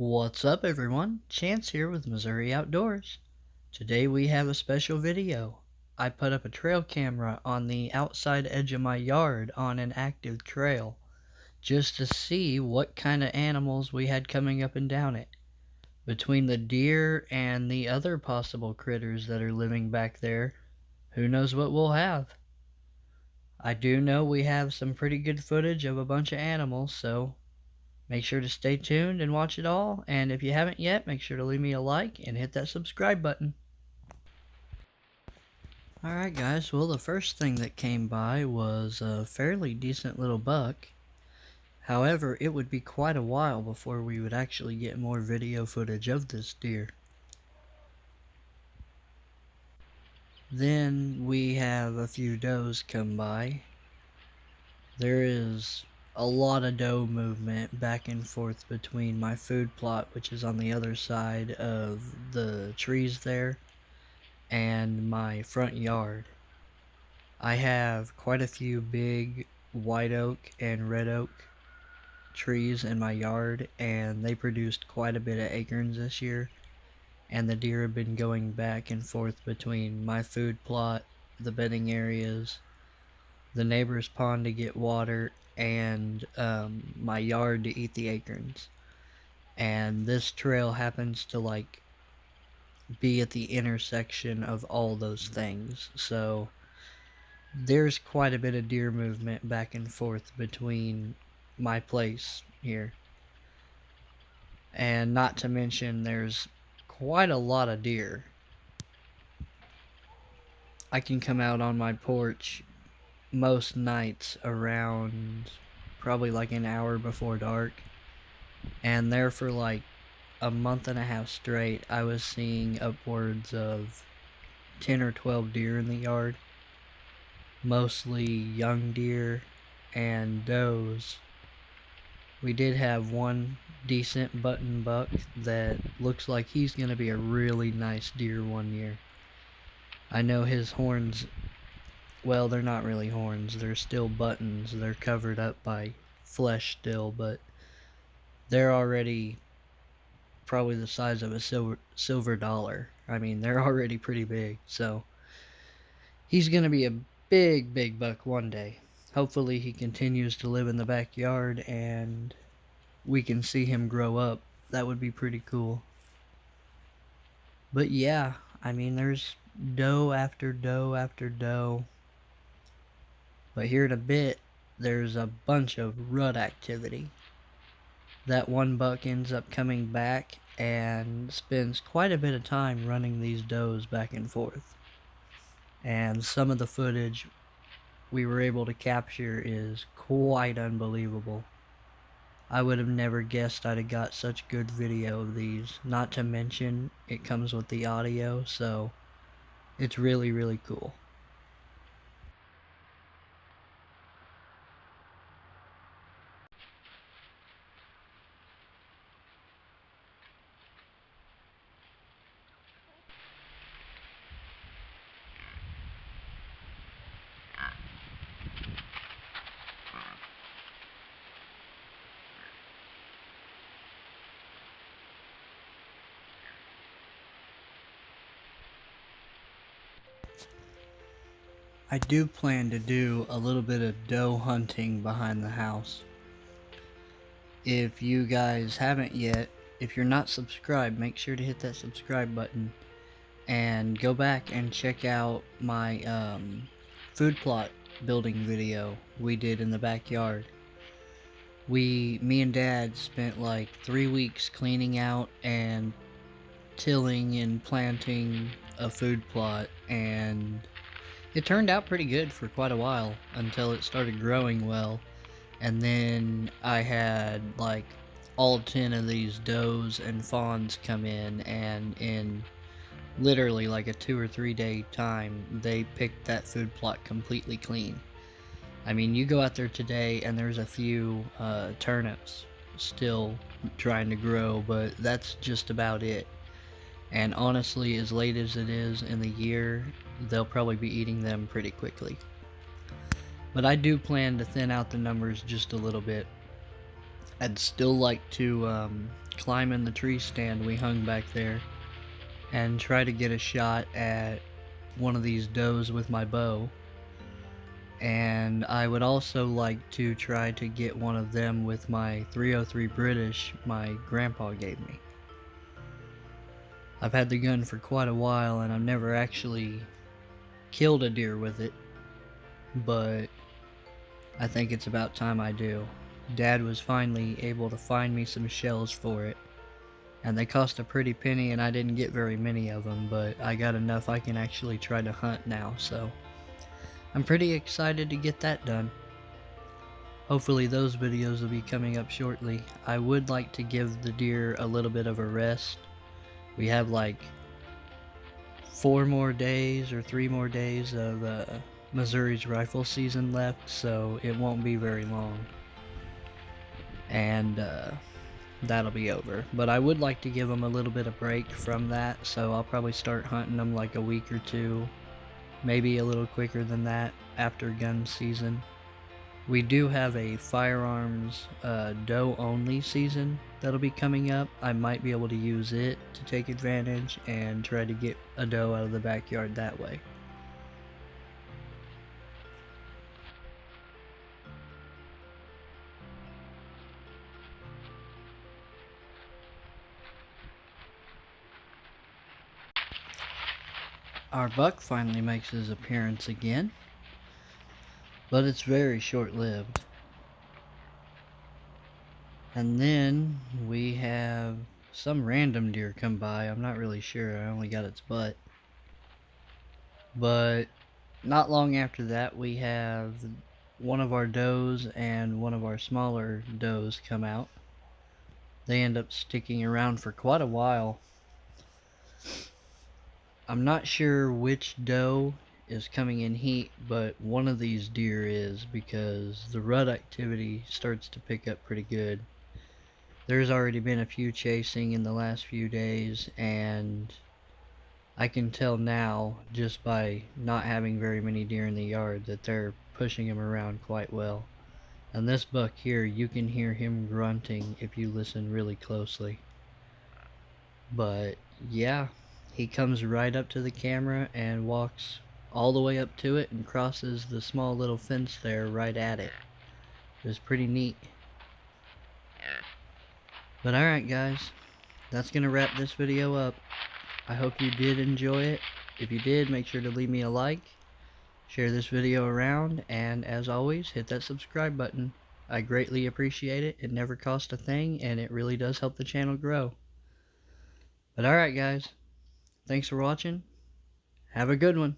What's up everyone? Chance here with Missouri Outdoors. Today we have a special video. I put up a trail camera on the outside edge of my yard on an active trail just to see what kind of animals we had coming up and down it. Between the deer and the other possible critters that are living back there, who knows what we'll have. I do know we have some pretty good footage of a bunch of animals, so make sure to stay tuned and watch it all, and if you haven't yet, make sure to leave me a like and hit that subscribe button. Alright guys, well the first thing that came by was a fairly decent little buck. However, it would be quite a while before we would actually get more video footage of this deer. Then we have a few does come by. There is a lot of doe movement back and forth between my food plot, which is on the other side of the trees there, and my front yard. I have quite a few big white oak and red oak trees in my yard, and they produced quite a bit of acorns this year, and the deer have been going back and forth between my food plot, the bedding areas, the neighbor's pond to get water, and my yard to eat the acorns. And this trail happens to be at the intersection of all those things, so there's quite a bit of deer movement back and forth between my place here. And not to mention there's quite a lot of deer. I can come out on my porch most nights around probably like an hour before dark, and there for like a month and a half straight I was seeing upwards of 10 or 12 deer in the yard, mostly young deer and does. We did have one decent button buck that looks like he's gonna be a really nice deer one year. I know his horns, well, they're not really horns, they're still buttons. They're covered up by flesh still, but they're already probably the size of a silver dollar. I mean, they're already pretty big, so he's gonna be a big buck one day. Hopefully he continues to live in the backyard and we can see him grow up. That would be pretty cool. But yeah, I mean, there's doe after doe after doe. But here in a bit, there's a bunch of rut activity. That one buck ends up coming back and spends quite a bit of time running these does back and forth. And some of the footage we were able to capture is quite unbelievable. I would have never guessed I'd have got such good video of these. Not to mention, it comes with the audio, so it's really cool. I do plan to do a little bit of doe hunting behind the house. If you guys haven't yet, if you're not subscribed, make sure to hit that subscribe button and go back and check out my food plot building video we did in the backyard. Me and Dad spent like 3 weeks cleaning out and tilling and planting a food plot, and it turned out pretty good for quite a while until it started growing well. And then I had like all 10 of these does and fawns come in, and in literally like a 2 or 3 day time they picked that food plot completely clean. I mean, you go out there today and there's a few turnips still trying to grow, but that's just about it. And honestly, as late as it is in the year, they'll probably be eating them pretty quickly. But I do plan to thin out the numbers just a little bit I'd still like to climb in the tree stand we hung back there and try to get a shot at one of these does with my bow. And I would also like to try to get one of them with my .303 British my grandpa gave me. I've had the gun for quite a while and I've never actually killed a deer with it, but I think it's about time I do. Dad was finally able to find me some shells for it, and they cost a pretty penny and I didn't get very many of them, but I got enough I can actually try to hunt now, so I'm pretty excited to get that done. Hopefully those videos will be coming up shortly. I would like to give the deer a little bit of a rest. We have like 4 more days or 3 more days of Missouri's rifle season left, so it won't be very long. And that'll be over. But I would like to give them a little bit of break from that, so I'll probably start hunting them like a week or two, maybe a little quicker than that after gun season. We do have a firearms doe only season that'll be coming up. I might be able to use it to take advantage and try to get a doe out of the backyard that way. Our buck finally makes his appearance again, but it's very short-lived. And then we have some random deer come by. I'm not really sure, I only got its butt. But not long after that we have one of our does and one of our smaller does come out. They end up sticking around for quite a while. I'm not sure which doe is coming in heat, but one of these deer is, because the rut activity starts to pick up pretty good. There's already been a few chasing in the last few days, and I can tell now just by not having very many deer in the yard that they're pushing him around quite well. And this buck here, you can hear him grunting if you listen really closely. But yeah, he comes right up to the camera and walks all the way up to it and crosses the small little fence there right at it. It's pretty neat. But alright guys, that's gonna wrap this video up. I hope you did enjoy it. If you did, make sure to leave me a like, share this video around, and as always, hit that subscribe button. I greatly appreciate it. It never costs a thing, and it really does help the channel grow. But alright guys, thanks for watching. Have a good one.